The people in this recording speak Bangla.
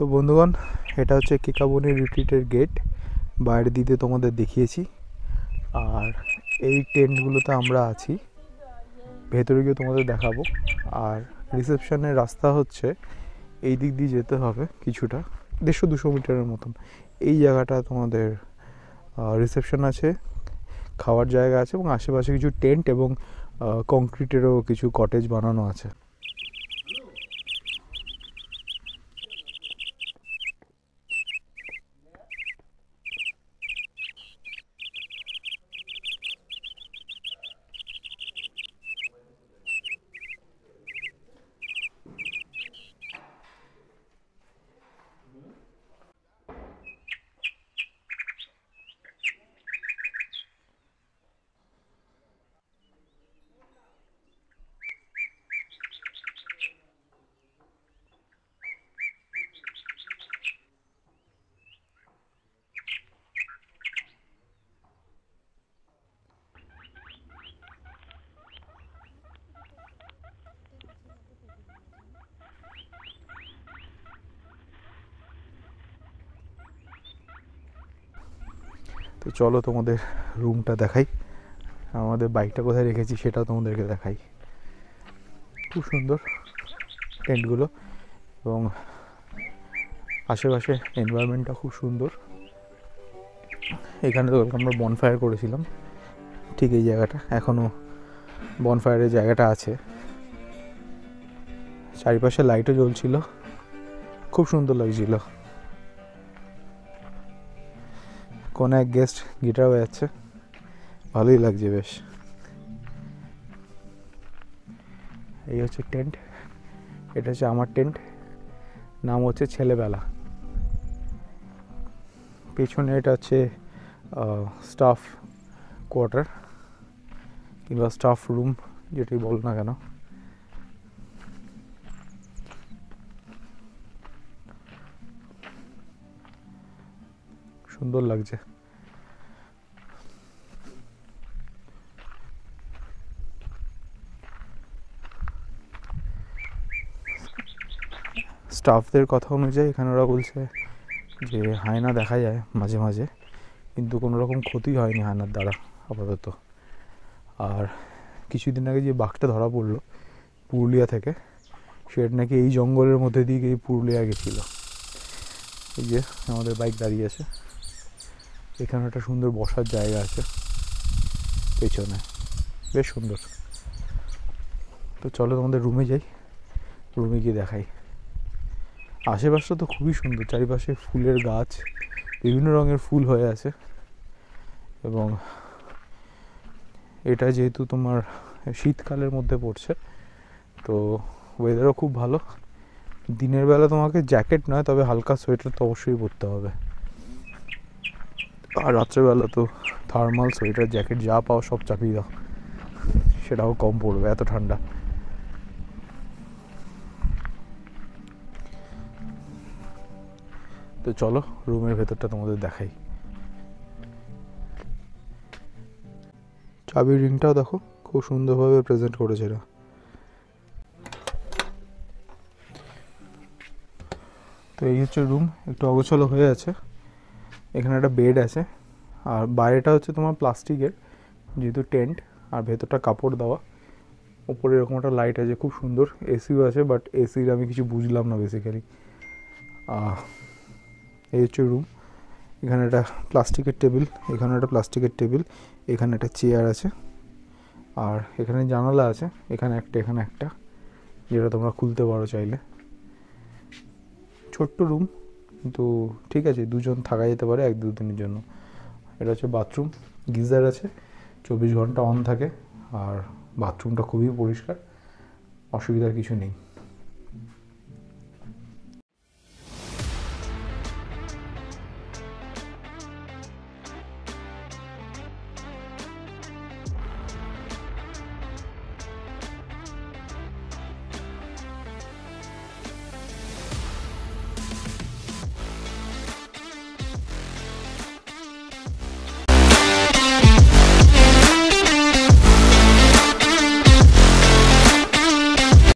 তো বন্ধুগণ, এটা হচ্ছে কেকাবনি রিট্রিটের গেট। বাইরে দিতে তোমাদের দেখিয়েছি। আর এই টেন্টগুলোতে আমরা আছি, ভেতরে গিয়ে তোমাদের দেখাবো। আর রিসেপশনের রাস্তা হচ্ছে এই দিক দিয়ে যেতে হবে কিছুটা, 150-200 মিটারের মতন। এই জায়গাটা তোমাদের রিসেপশন আছে, খাওয়ার জায়গা আছে এবং আশেপাশে কিছু টেন্ট এবং কংক্রিটেরও কিছু কটেজ বানানো আছে। তো চলো তোমাদের রুমটা দেখাই, আমাদের বাইকটা কোথায় রেখেছি সেটাও তোমাদেরকে দেখাই। খুব সুন্দর টেন্টগুলো এবং আশেপাশে এনভায়রনমেন্টটা খুব সুন্দর। এখানে তো আমরা বনফায়ার করেছিলাম, ঠিক এই জায়গাটা এখনও বনফায়ারের জায়গাটা আছে। চারিপাশে লাইটও জ্বলছিল, খুব সুন্দর লাগছিল। কোন এক গেস্ট গিটার বাজাচ্ছে, ভালোই লাগছে বেশ। এই হচ্ছে টেন্ট, এটা হচ্ছে আমার টেন্ট, নাম হচ্ছে ছেলেবেলা। পেছনে এটা হচ্ছে স্টাফ কোয়ার্টার কিংবা স্টাফ রুম, যেটাই বল না কেন। সুন্দর লাগছে। স্টাফদের কথা অনুযায়ী এখানে ওরা বলছে যে হায়না দেখা যায় মাঝে মাঝে, কিন্তু কোনো রকম ক্ষতি হয়নি হায়নার দ্বারা আপাতত। আর কিছুদিন আগে যে বাঘটা ধরা পড়লো পুরুলিয়া থেকে, সেটা নাকি এই জঙ্গলের মধ্যে দিয়ে গিয়ে পুরুলিয়া গেছিল। এই যে আমাদের বাইক দাঁড়িয়ে আছে, এখানে একটা সুন্দর বসার জায়গা আছে পেছনে, বেশ সুন্দর। তো চলো তোমাদের রুমে যাই, রুমে গিয়ে দেখাই। আশেপাশটা তো খুবই সুন্দর, চারিপাশে ফুলের গাছ, বিভিন্ন রঙের ফুল হয়ে আছে। এবং এটা যেহেতু তোমার শীতকালের মধ্যে পড়ছে, তো ওয়েদারও খুব ভালো। দিনের বেলা তোমাকে জ্যাকেট নয়, তবে হালকা সোয়েটার তো অবশ্যই পরতে হবে। আর রাত্রেবেলা তো থার্মাল সোয়েটার জ্যাকেট যা পাও সব চাপিয়ে দাও, সেটাও কম পড়বে, এত ঠান্ডা। তো চলো রুমের ভেতরটা তোমাদের দেখাই। চাবির রিংটাও দেখো, খুব সুন্দরভাবে প্রেজেন্ট করেছে এরা। তো এই হচ্ছে রুম, একটু অগোছালো হয়ে আছে। এখানে একটা বেড আছে, আর বাইরেটা হচ্ছে তোমার প্লাস্টিকের, যেহেতু টেন্ট, আর ভেতরটা কাপড় দেওয়া। ওপরে এরকম একটা লাইট আছে, খুব সুন্দর। এসিও আছে, বাট এসির আমি কিছু বুঝলাম না বেসিক্যালি। এই হচ্ছে রুম। এখানে একটা প্লাস্টিকের টেবিল, এখানে একটা প্লাস্টিকের টেবিল, এখানে একটা চেয়ার আছে, আর এখানে জানালা আছে, এখানে একটা, এখানে একটা, যেটা তোমরা খুলতে পারো চাইলে। ছোট্ট রুম, কিন্তু ঠিক আছে, দুজন থাকা যেতে পারে 1-2 দিনের জন্য। এটা হচ্ছে বাথরুম, গিজার আছে, 24 ঘন্টা অন থাকে, আর বাথরুমটা খুবই পরিষ্কার, অসুবিধার কিছু নেই।